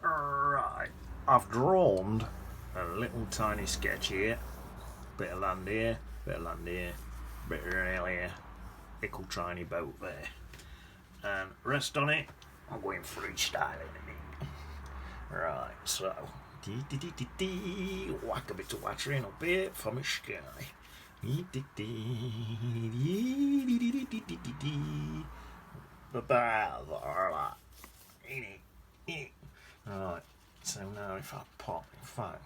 Right, I've drawn a little tiny sketch here. Bit of land here, bit of land here, bit of rail here, little tiny boat there. And rest on it, I'm going freestyling in it. Right, so whack a bit of water in up here for my sky. Right, so now if I pop, in fact,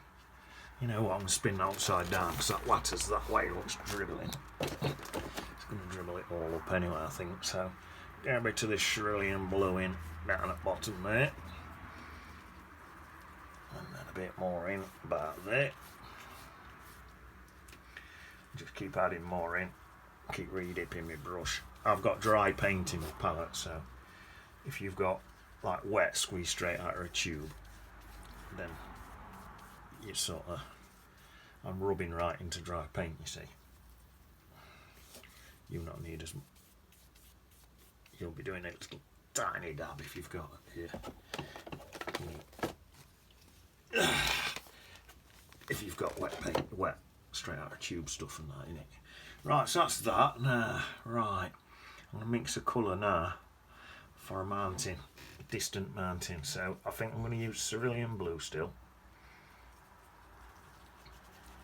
you know what, I'm spinning upside down because that water's that way, looks dribbling. It's going to dribble it all up anyway, I think. So get a bit of this cerulean blue in down at the bottom there. And then a bit more in about there. Just keep adding more in. Keep re-dipping my brush. I've got dry paint in my palette, so if you've got like wet squeeze straight out of a tube, then you sort of, I'm rubbing right into dry paint, you see. You not need as, you'll be doing a little tiny dab if you've got here. If you've got wet paint, wet straight out of tube stuff and that in it. Right, so that's that. Now, right, I'm going to mix a colour now for a mountain, a distant mountain. So I think I'm going to use cerulean blue still,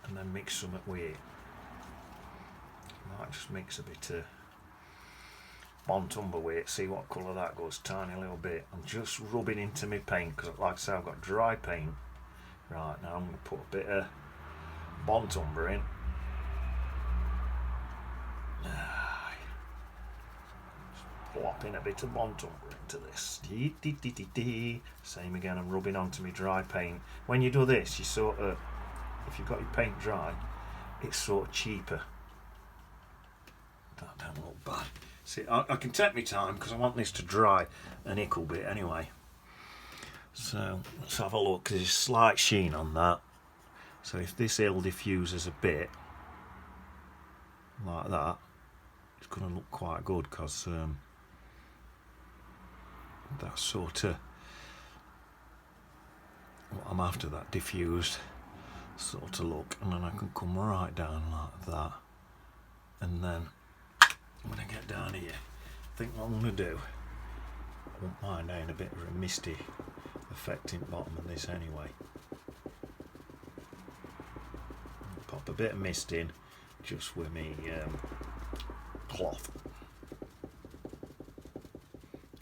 and then mix some with it. Might just mix a bit of Bontumber with it, see what colour that goes, tiny little bit. I'm just rubbing into my paint because, like I say, I've got dry paint. Right, now I'm going to put a bit of Bontumber in. Plopping a bit of Bontumber into this. Same again, I'm rubbing onto my dry paint. When you do this, you sort of, if you've got your paint dry, it's sort of cheaper. That don't look bad. See, I can take my time because I want this to dry an ickle bit anyway. So let's have a look. There's a slight sheen on that. So if this ill diffuses a bit like that, it's going to look quite good because that's sort of what I'm after, that diffused sort of look. And then I can come right down like that. And then when I get down here, I think what I'm going to do, I won't mind adding a bit of a misty effect in the bottom of this anyway. Pop a bit of mist in just with me cloth.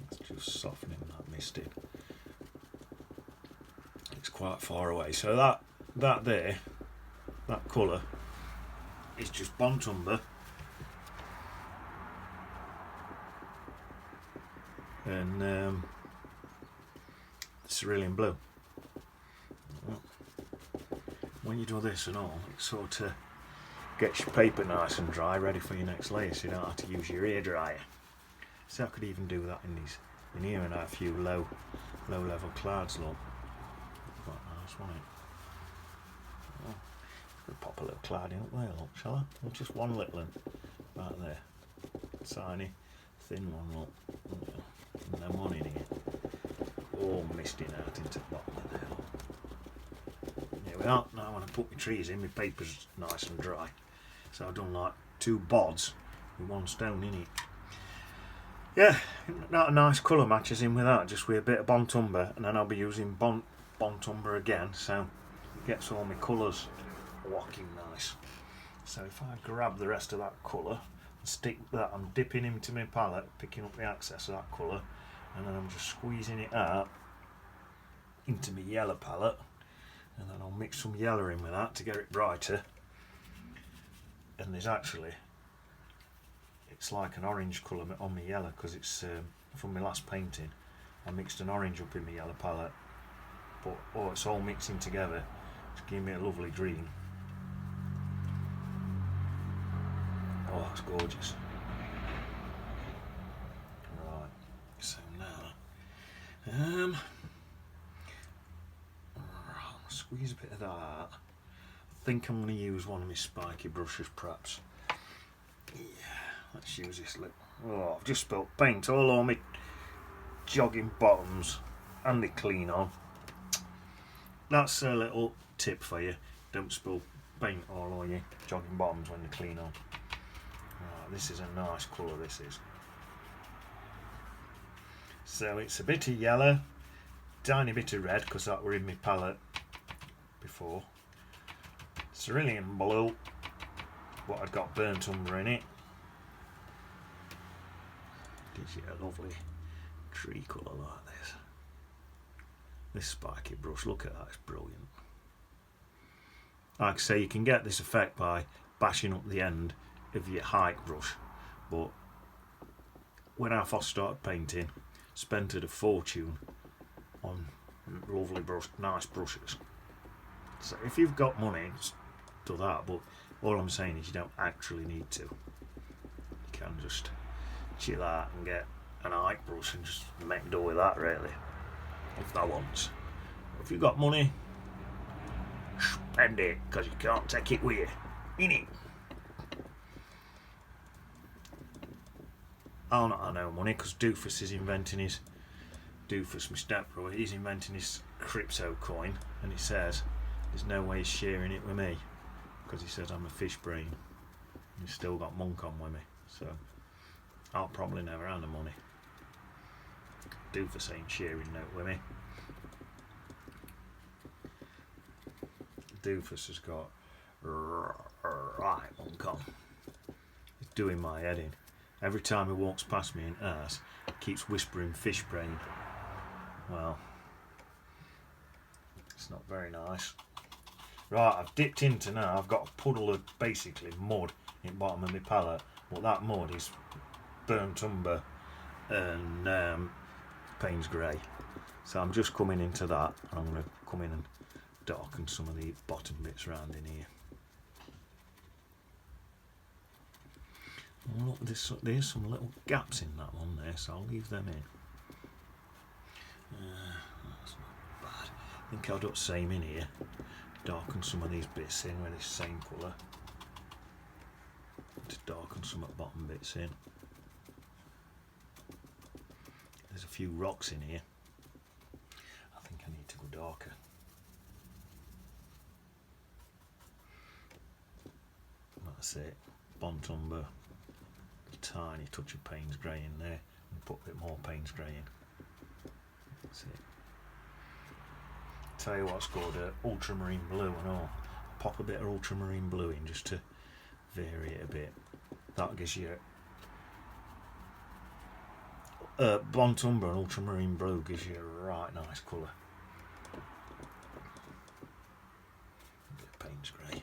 That's just softening that mist in. It's quite far away. So that there, that colour is just Bontumber and cerulean blue. When you do this and all, it sort of gets your paper nice and dry, ready for your next layer, so you don't have to use your ear dryer. So I could even do that in here and add a few low level clouds. Look, quite nice, won't it? Oh, I'll pop a little cloud in up there, look, shall I? Well, just one little one, right there, tiny, thin one, look, and then one in here, all misting out into the bottom of there. Look. Here we are. Now when I put my trees in, my paper's nice and dry. So I've done like 2 bods with 1 stone in it. Yeah, that a nice colour matches in with that, just with a bit of Bontumber, and then I'll be using Bontumber again, so it gets all my colours locking nice. So if I grab the rest of that colour and stick that, I'm dipping into my palette, picking up the excess of that colour, and then I'm just squeezing it out into my yellow palette. And then I'll mix some yellow in with that to get it brighter. And there's actually, it's like an orange colour on my yellow because it's from my last painting. I mixed an orange up in my yellow palette, but it's all mixing together to give me a lovely green. Oh, that's gorgeous. Right, so now squeeze a bit of that out. I think I'm going to use one of my spiky brushes perhaps. Yeah, let's use this little. Oh, I've just spilt paint all on my jogging bottoms and the clean on. that's a little tip for you. Don't spill paint all over your jogging bottoms when you clean on. Right, this is a nice colour, this is. So it's a bit of yellow, tiny bit of red, because that were in my palette before. Cerulean blue, what I'd got burnt umber in it. Gives you a lovely tree colour like this. This spiky brush, look at that, it's brilliant. Like I say, you can get this effect by bashing up the end of your hike brush, but when I first started painting, spent a fortune on lovely brush, nice brushes. So if you've got money, do that, but all I'm saying is you don't actually need to. You can just chill out and get an hike brush and just make do with that, really, if that wants. If you've got money, spend it, because you can't take it with you, innit? I'll not have no money, because Doofus is inventing his, Doofus, my stepbrother, he's inventing his crypto coin, and he says there's no way he's sharing it with me, because he says I'm a fish brain. He's still got monk on with me, so I'll probably never have the money. Doofus ain't sharing note with me. Doofus has got right monk on. He's doing my head in. Every time he walks past me in arse, he keeps whispering fish brain. Well, it's not very nice. Right, I've dipped into now. I've got a puddle of basically mud in the bottom of my palette, but that mud is burnt umber and Payne's grey. So I'm just coming into that, and I'm going to come in and darken some of the bottom bits around in here. Oh, look, there's some little gaps in that one there, so I'll leave them in. That's not bad. I think I'll do the same in here. Darken some of these bits in with this same colour. Just darken some of the bottom bits in. There's a few rocks in here. I think I need to go darker. That's it. Bont umber. A tiny touch of Payne's grey in there. And put a bit more Payne's grey in. That's it. Tell you what's good, ultramarine blue and all. Pop a bit of ultramarine blue in just to vary it a bit. That gives you Bont umber and ultramarine blue gives you a right nice colour. A bit of Payne's grey.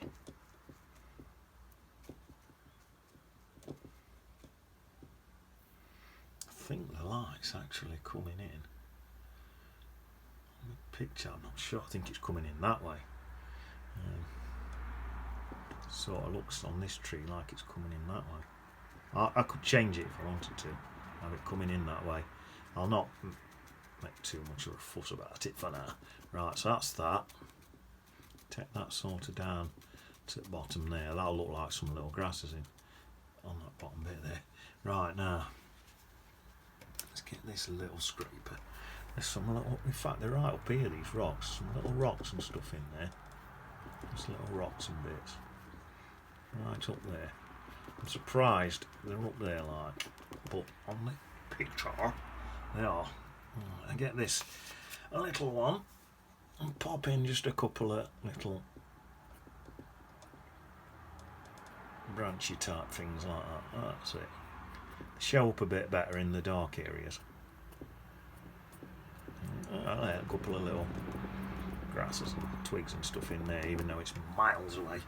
I think the light's actually coming in. The picture, I'm not sure. I think it's coming in that way. Sort of looks on this tree like it's coming in that way. I could change it if I wanted to. Have it coming in that way. I'll not make too much of a fuss about it for now. Right, so that's that. Take that sort of down to the bottom there. That'll look like some little grasses in on that bottom bit there. Right, now let's get this little scraper. There's some little, in fact they're right up here, these rocks, some little rocks and stuff in there. Just little rocks and bits. Right up there. I'm surprised they're up there like, but on the picture they are. I get this, a little one, and pop in just a couple of little branchy type things like that. That's it. Show up a bit better in the dark areas. A couple of little grasses and twigs and stuff in there, even though it's miles away.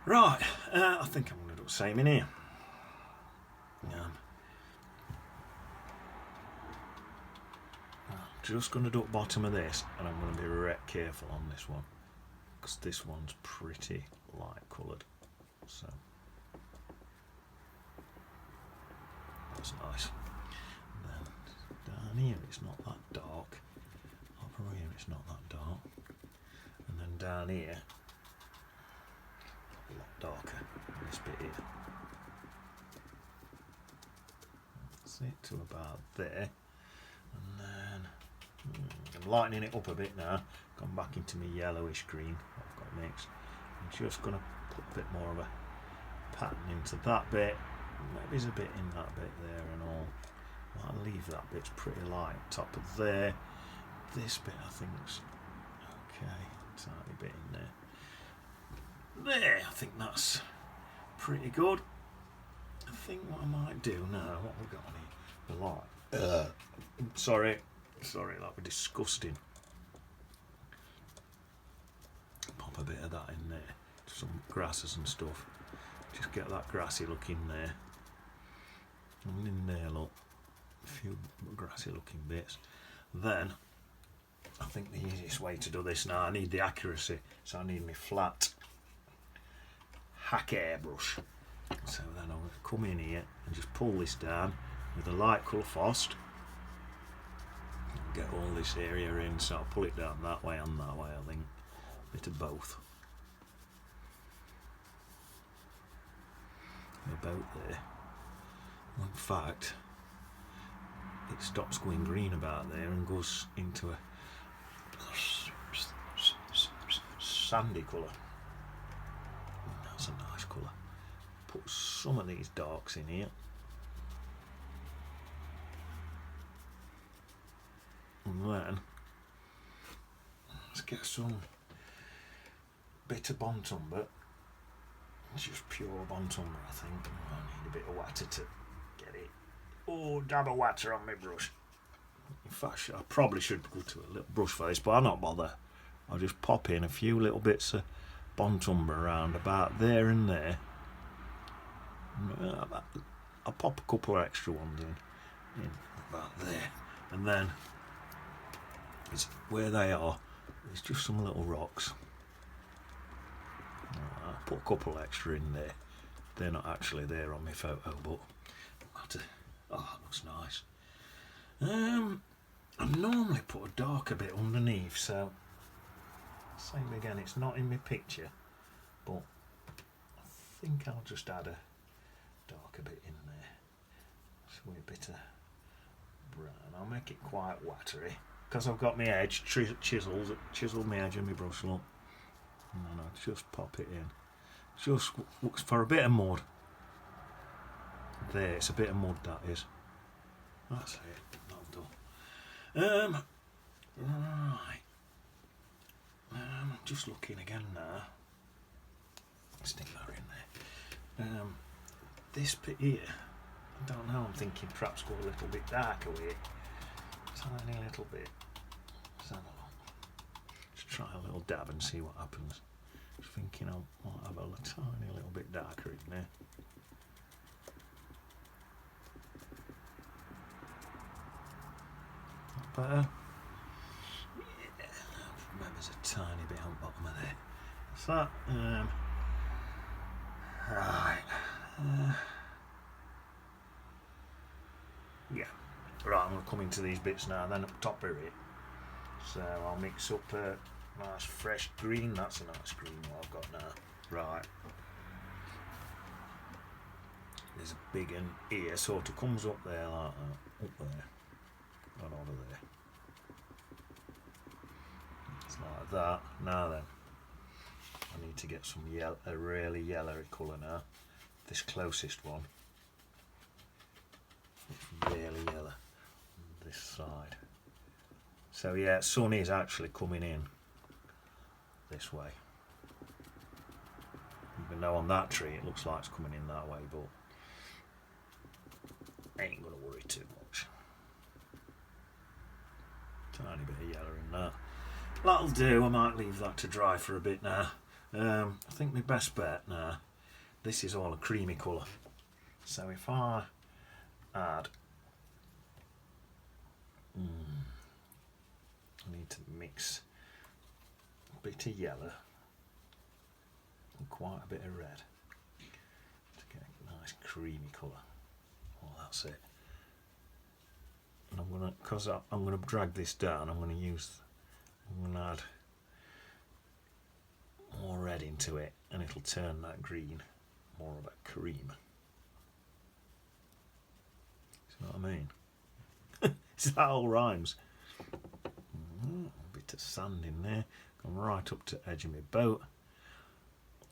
Right, I think I'm going to do the same in here. I'm just going to do the bottom of this, and I'm going to be wreck careful on this one, because this one's pretty light coloured. So that's nice. And then down here it's not that dark. Over here it's not that dark. And then down here a lot darker. This bit here. That's it to about there. And then I'm lightening it up a bit now. Gone back into my yellowish green I've got mixed. I'm just going to put a bit more of a pattern into that bit. Maybe there's a bit in that bit there and all. I'll leave that bit pretty light. Top of there. This bit I think's okay. Tiny bit in there. There, I think that's pretty good. I think what I might do now, what we got on here? The light. Sorry, that was disgusting. Pop a bit of that in there. Some grasses and stuff. Just get that grassy look in there. And in there, look. A few grassy looking bits. Then, I think the easiest way to do this now, I need the accuracy. So I need my flat hack airbrush. So then I'm going to come in here and just pull this down with a light colour Fost. Get all this area in, so I'll pull it down that way and that way, I think. A bit of both. About there. Well, in fact, it stops going green about there and goes into a sandy colour. That's a nice colour. Put some of these darks in here. And then let's get some bit of Bontumber. It's just pure Bontumber, I think. I need a bit of water to get it. Oh, dab of water on my brush. In fact, I probably should go to a little brush for this, but I'll not bother. I'll just pop in a few little bits of Bontumber around about there and there. I'll pop a couple of extra ones in about there. And then it's where they are, it's just some little rocks. I'll put a couple extra in there. They're not actually there on my photo, but oh, that looks nice. I normally put a darker bit underneath, so same again, it's not in my picture, but I think I'll just add a darker bit in there. So a bit of brown. I'll make it quite watery because I've got my edge chiseled my edge of my brush look. And then I'll just pop it in. Just looks for a bit of mud. There, it's a bit of mud, that is. That's it. That'll do. Right. Just looking again now. Stick that in there. This bit here, I don't know, I'm thinking perhaps go a little bit darker with it. Tiny little bit. Let's have a look. Just try a little dab and see what happens. Just thinking I might have a tiny little bit darker in there. Better. Yeah, maybe there's a tiny bit on the bottom of there. So that, right. Yeah. Right, I'm going to come into these bits now, and then up top of it. So I'll mix up a nice fresh green. That's a nice green what I've got now. Right. There's a big one here, sort of comes up there like that. Up there. And over there. It's like that. Now then, I need to get some a really yellowy colour now. This closest one. It's really yellow on this side. So yeah, sun is actually coming in this way. Even though on that tree it looks like it's coming in that way, but ain't gonna worry too much. Tiny bit of yellow in that. That'll do. I might leave that to dry for a bit now. I think my best bet now, this is all a creamy colour. So if I add, I need to mix a bit of yellow and quite a bit of red to get a nice creamy colour. Oh, that's it. And I'm gonna, because I'm gonna drag this down, I'm gonna add more red into it, and it'll turn that green more of a cream. See what I mean? That all rhymes. A bit of sand in there. Come right up to the edge of my boat.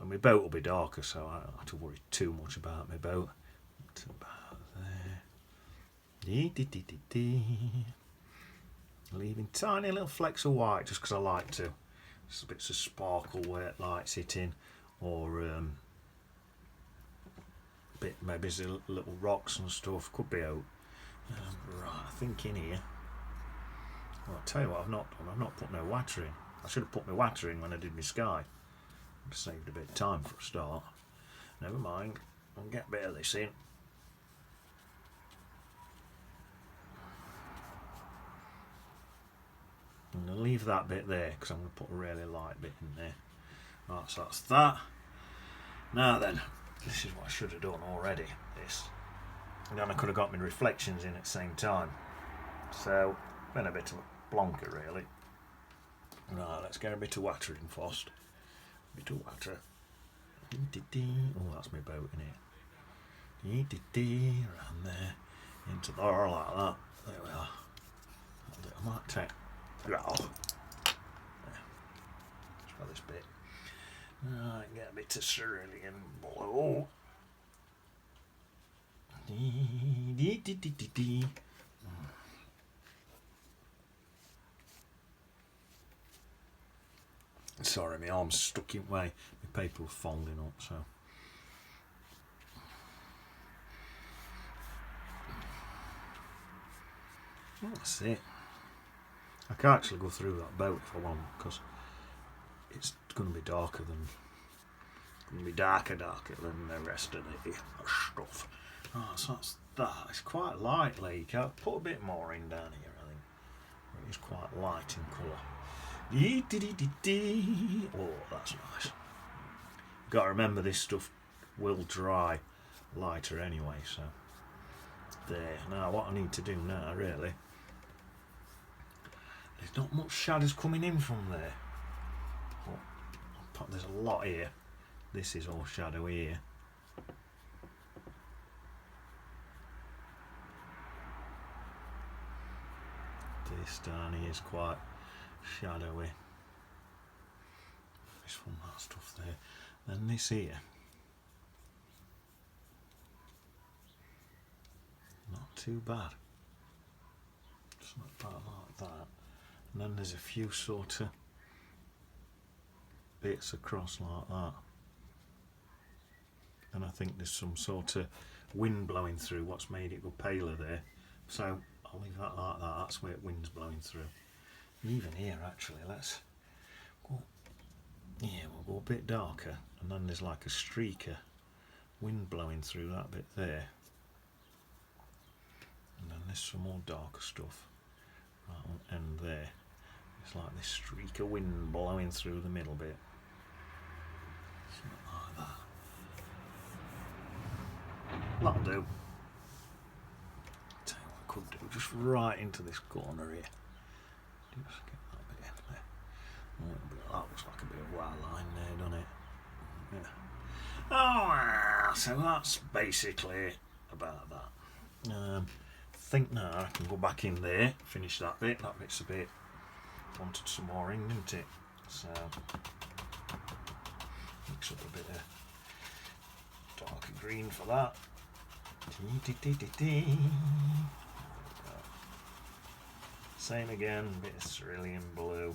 And my boat will be darker, so I don't have to worry too much about my boat. It's about there. Leaving tiny little flecks of white just because I like to. Just bits of sparkle where light's hitting, or maybe little rocks and stuff. Could be out. Right, I think in here. Well, I'll tell you what I've not done. I've not put no water in. I should have put my water in when I did my sky. Saved a bit of time for a start. Never mind. I'll get a bit of this in. I'm going to leave that bit there because I'm going to put a really light bit in there. Right, so that's that. Now then, this is what I should have done already. This. And then I could have got my reflections in at the same time. So, been a bit of a blonker really. Right, let's get a bit of water in first. A bit of water. Oh, that's my boat in here. Around there. Into there like that. There we are. I might take. Oh. There. Try this bit. Right, get a bit of cerulean blue. Sorry, my arm's stuck in way. My paper was folding up, so. That's it. I can actually go through that boat if I want, because it's going to be darker than. Going to be darker than the rest of the stuff. Oh, so that's that. It's quite light, Leek. I'll put a bit more in down here, I think. It is quite light in colour. Oh, that's nice. Got to remember this stuff will dry lighter anyway, so there. Now what I need to do now really, there's not much shadows coming in from there. There's a lot here. This is all shadow here. This down here is quite shadowy. This from that stuff there. Then this here. Not too bad. It's not bad like that. And then there's a few sort of bits across like that. And I think there's some sort of wind blowing through what's made it go paler there. So I'll leave that like that. That's where wind's blowing through. Even here actually, let's go. Yeah, we'll go a bit darker, and then there's like a streak of wind blowing through that bit there. And then there's some more darker stuff right on the end there. It's like this streak of wind blowing through the middle bit. Something like that. That'll do. Tell you what I could do, just right into this corner here. Just get that bit in there. That looks like a bit of white line there, doesn't it? Yeah. Oh, so that's basically about that. I think now I can go back in there, finish that bit. That bit's a bit. Wanted some more in, didn't it? So mix up a bit of darker green for that. Same again, bit of cerulean blue,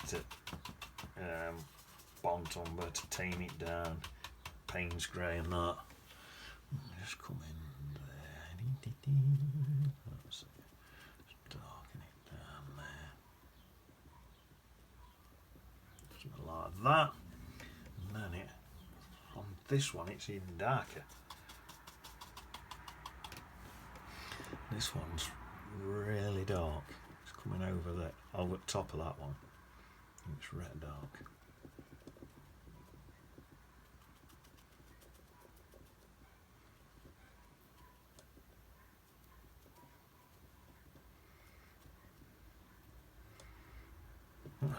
bit of Bont umber to tame it down, Payne's grey and that. Just come in there. That's it. Just darken it down there. Something like that. And then on this one it's even darker. This one's really dark. It's coming over there, over the top of that one. It's red dark.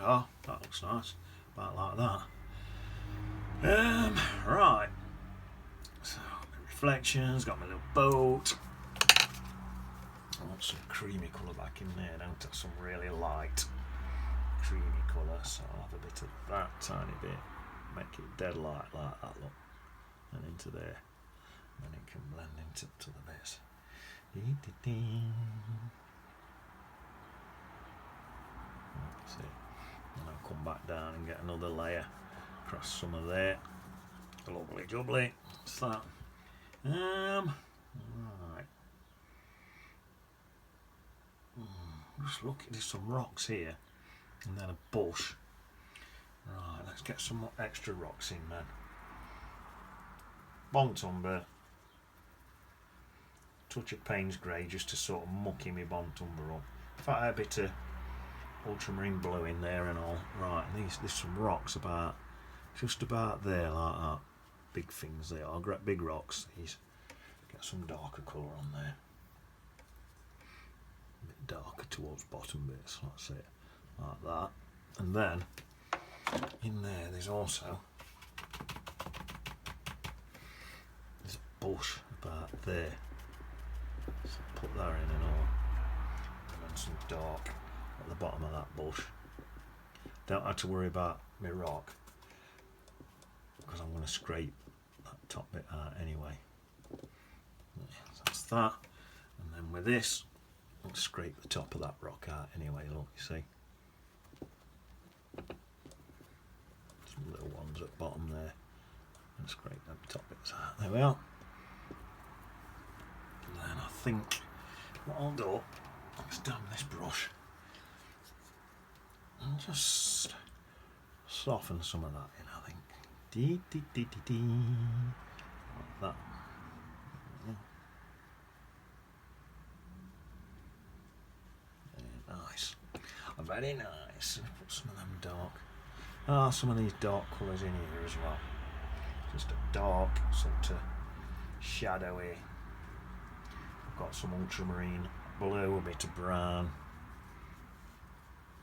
Oh, that looks nice. About like that. Right. So, my reflections, got my little boat. I want some creamy colour back in there, don't I? Some really light. creamy colour, so I'll have a bit of that tiny bit, make it dead light like that, look, and into there, and then it can blend into to the bits. See, and I'll come back down and get another layer across some of there. Lovely jubbly. What's that? Right. Just look, there's some rocks here, and then a bush. Right, let's get some extra rocks in, man. Bont umber. Touch of Payne's Grey just to sort of mucky my bont umber up. In fact, I had a bit of ultramarine blue in there and all. Right, and there's some rocks about, just about there, like that. Big things they are, big rocks. These. Get some darker colour on there. A bit darker towards bottom bits, that's it. Like that. And then, in there, there's also, there's a bush about there. So put that in and all. And then some dark at the bottom of that bush. Don't have to worry about my rock, because I'm going to scrape that top bit out anyway. So that's that. And then with this, I'll scrape the top of that rock out anyway, look, you see. Some little ones at the bottom there. And scrape them top bits out. There we are. And then I think what I'll do, let's damn this brush and just soften some of that in, I think. Dee, dee, dee, dee, dee. Like that. Very nice. Very nice. Put some of them dark. Some of these dark colours in here as well. Just a dark sort of shadowy. I've got some ultramarine blue, a bit of brown.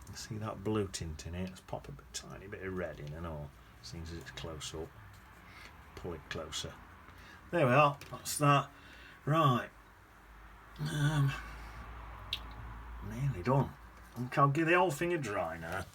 You see that blue tint in it? Let's pop a tiny bit of red in and all. Seems as it's close up. Pull it closer. There we are. That's that. Right. Nearly done. I I'll give the whole thing a dry now.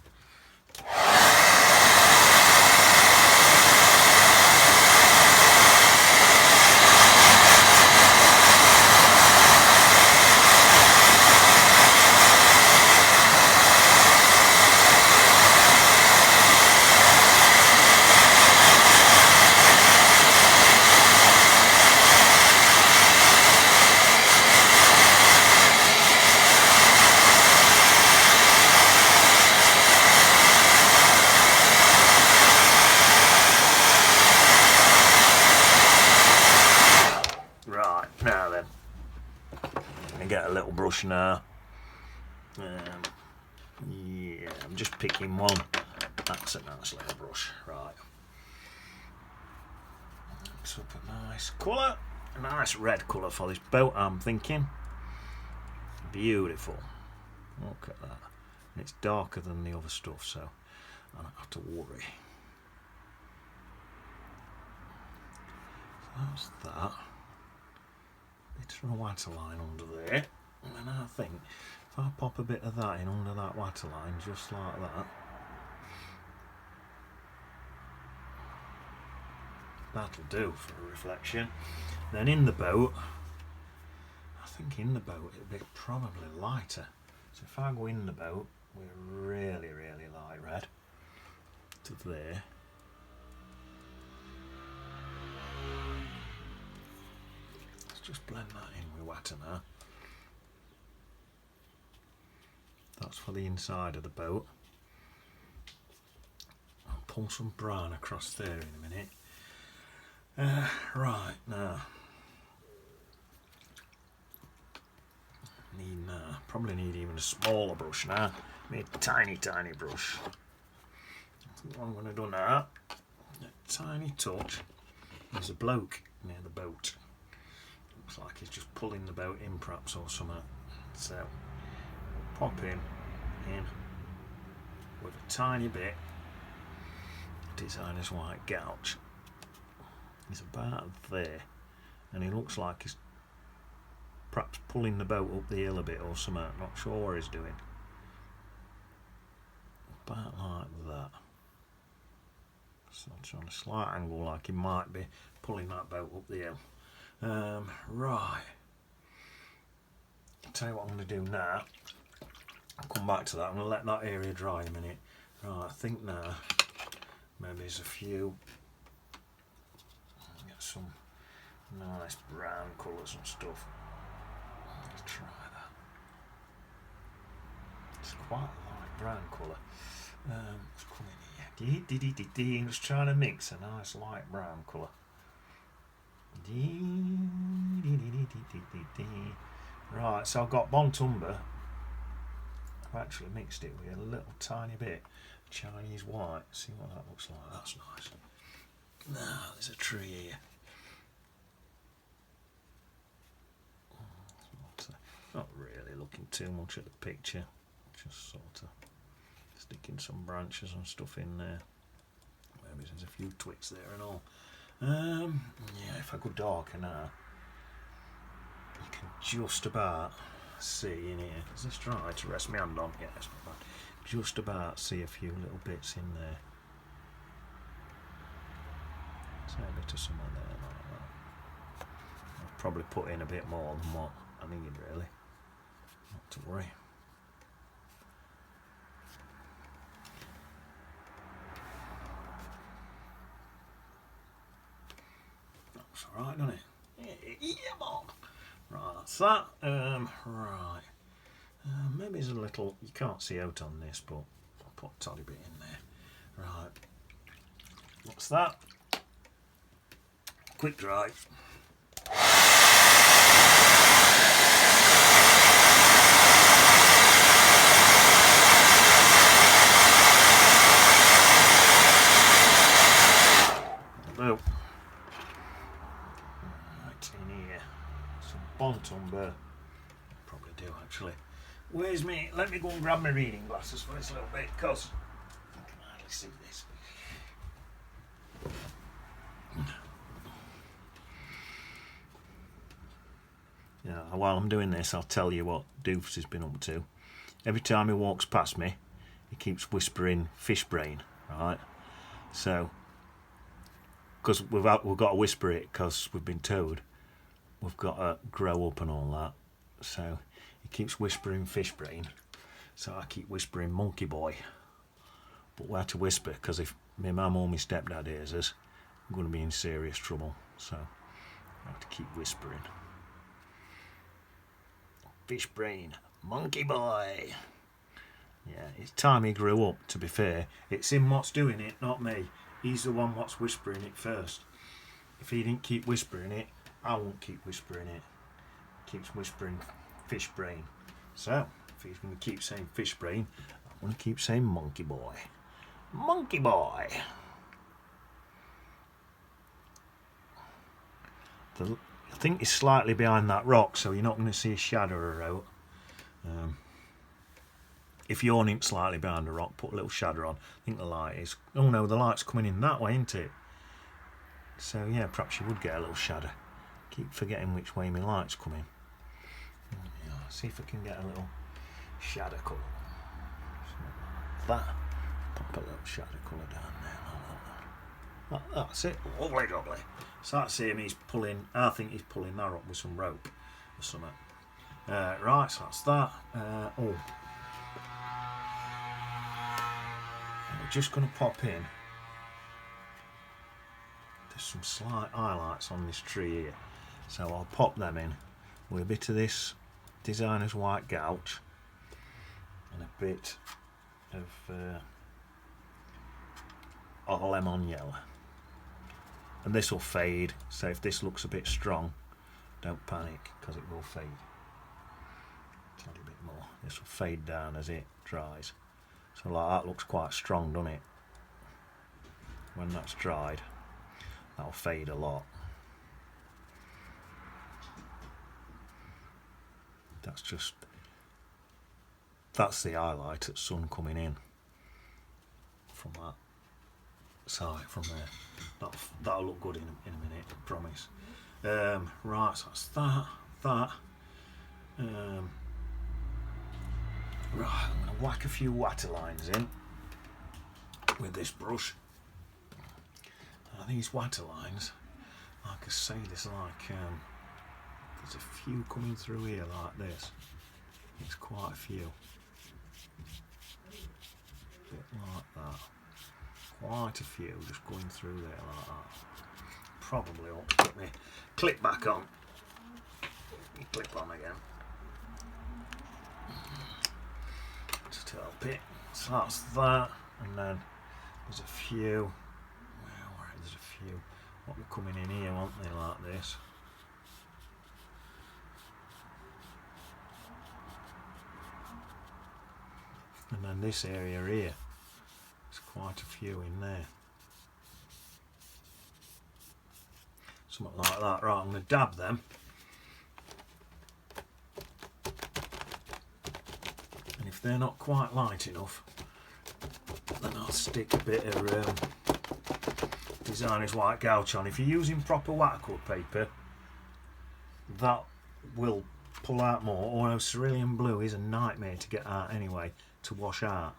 Get a little brush now. Yeah, I'm just picking one. That's a nice little brush, right. Mix up a nice colour, a nice red colour for this boat, I'm thinking. Beautiful. Look at that. And it's darker than the other stuff, so I don't have to worry. So that's that. Bit of a waterline under there, and then I think if I pop a bit of that in under that waterline, just like that, that'll do for a reflection. Then in the boat, I think in the boat it'll be probably lighter. So if I go in the boat with really, really light red to there. Just blend that in with water now. That's for the inside of the boat. I'll pull some brown across there in a minute. Right, now. Probably need even a smaller brush now. Need a tiny, tiny brush. I think what I'm going to do now, a tiny touch. There's a bloke near the boat. Looks like he's just pulling the boat in perhaps or something. So pop him in with a tiny bit of designer's white gouge. He's about there and he looks like he's perhaps pulling the boat up the hill a bit or something. Not sure what he's doing. about like that. So it's on a slight angle, like he might be pulling that boat up the hill. Right. I'll tell you what I'm going to do now. I'll come back to that. I'm going to let that area dry a minute. Right, I think now maybe there's a few. Get some nice brown colours and stuff. Let's try that. It's quite a light brown colour. Let's come in here. I'm just trying to mix a nice light brown colour. Right, so I've got Bontumber. I've actually mixed it with a little tiny bit Chinese white. See what that looks like. That's nice. Now there's a tree here. Not really looking too much at the picture. Just sort of sticking some branches and stuff in there. Maybe there's a few twigs there and all. Yeah, if I go darker now, you can just about see in here. Is this dry to rest my hand on? Yeah, it's not bad. Just about see a few little bits in there. See a bit of some of there like that. I'll probably put in a bit more than what I need, really. Not to worry. Looks alright, doesn't it? Yeah, man. Right, that's that. Right. Maybe there's a little, you can't see out on this, but I'll put a tiny bit in there. Right. What's that? Quick dry. Hello. Right in here. Some Bontumber. Probably do actually. Where's me? Let me go and grab my reading glasses for this little bit, because I can hardly see this. Yeah, while I'm doing this, I'll tell you what Doofus has been up to. Every time he walks past me, he keeps whispering fish brain, right? So, because we've got to whisper it, because we've been told we've got to grow up and all that. So he keeps whispering fish brain. So I keep whispering monkey boy. But we have to whisper, because if my mum or my stepdad hears us, I'm going to be in serious trouble. So I have to keep whispering. Fish brain, monkey boy. Yeah, it's time he grew up, to be fair. It's him what's doing it, not me. He's the one what's whispering it first. If he didn't keep whispering it, I won't keep whispering it. He keeps whispering fish brain. So, if he's going to keep saying fish brain, I'm going to keep saying monkey boy. Monkey boy. I think he's slightly behind that rock, so you're not going to see a shadow out. If you own him slightly behind the rock, put a little shadow on. I think the light is... Oh no, the light's coming in that way, isn't it? So yeah, perhaps you would get a little shadow. Keep forgetting which way my light's coming. Yeah, see if I can get a little shadow colour. That. Pop a little shadow colour down there. Like that. That's it. Lovely, lovely. So that's him. He's pulling... I think he's pulling that up with some rope or something. Right, so that's that. Oh. We're just going to pop in. There's some slight highlights on this tree here, so I'll pop them in with a bit of this designer's white gouache and a bit of lemon yellow, and this will fade. So if this looks a bit strong, don't panic, because it will fade. A little bit more. This will fade down as it dries. So like that looks quite strong, doesn't it? When that's dried, that'll fade a lot. That's the highlight at sun coming in from that side, from there. That'll look good in a minute, I promise. Right, so that's that. Right, I'm going to whack a few water lines in. with this brush. These waterlines, like I say, there's a few coming through here like this. There's quite a few. A bit like that. Quite a few just going through there like that. Probably ought to put my clip back on. Clip on again. Just to help it. So that's that. And then there's a few. Well, there's a few. What were coming in here, weren't they, like this? And then this area here, there's quite a few in there. Something like that. Right, I'm going to dab them. And if they're not quite light enough, then I'll stick a bit of designer's white gouache on. If you're using proper watercolour paper, that will pull out more, although cerulean blue is a nightmare to get out anyway, to wash out.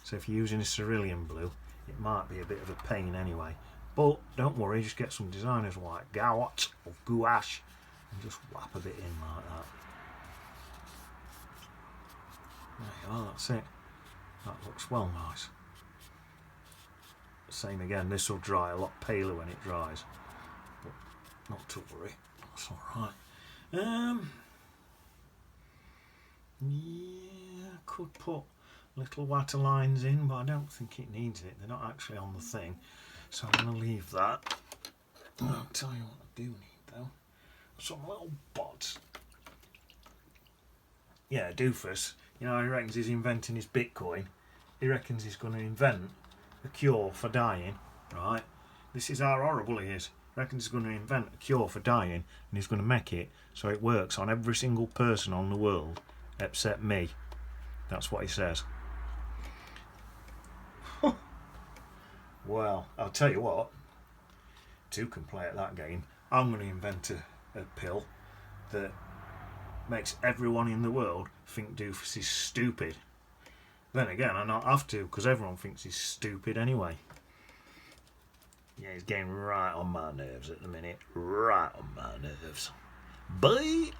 So if you're using a cerulean blue, it might be a bit of a pain anyway. But don't worry, just get some designer's white gouache or gouache and just whap a bit in like that. There you are, that's it. That looks well nice. Same again, this will dry a lot paler when it dries, but not to worry, that's alright. Yeah, I could put little water lines in, but I don't think it needs it. They're not actually on the thing, so I'm going to leave that. I'll tell you what I do need though, some little bots. Yeah, Doofus, you know, he reckons he's inventing his Bitcoin. He reckons he's going to invent a cure for dying, right? This is how horrible he is. He reckons he's going to invent a cure for dying, and he's going to make it so it works on every single person on the world except me. That's what he says. Well, I'll tell you what, two can play at that game. I'm going to invent a pill that makes everyone in the world think Doofus is stupid. Then again, I don't have to, because everyone thinks he's stupid anyway. Yeah, he's getting right on my nerves at the minute. Right on my nerves. Bye,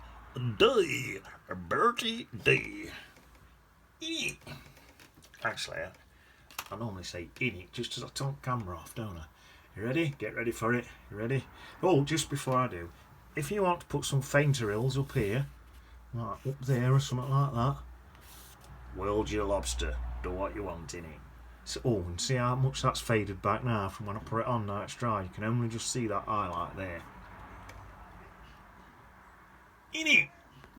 day, Bertie day. Actually, I normally say in it just as I turn the camera off, don't I? You ready? Get ready for it. You ready? Oh, just before I do, if you want to put some fainter hills up here, like up there or something like that, world your lobster, do what you want in it. So, oh, and see how much that's faded back now from when I put it on, now it's dry. You can only just see that highlight there. In it!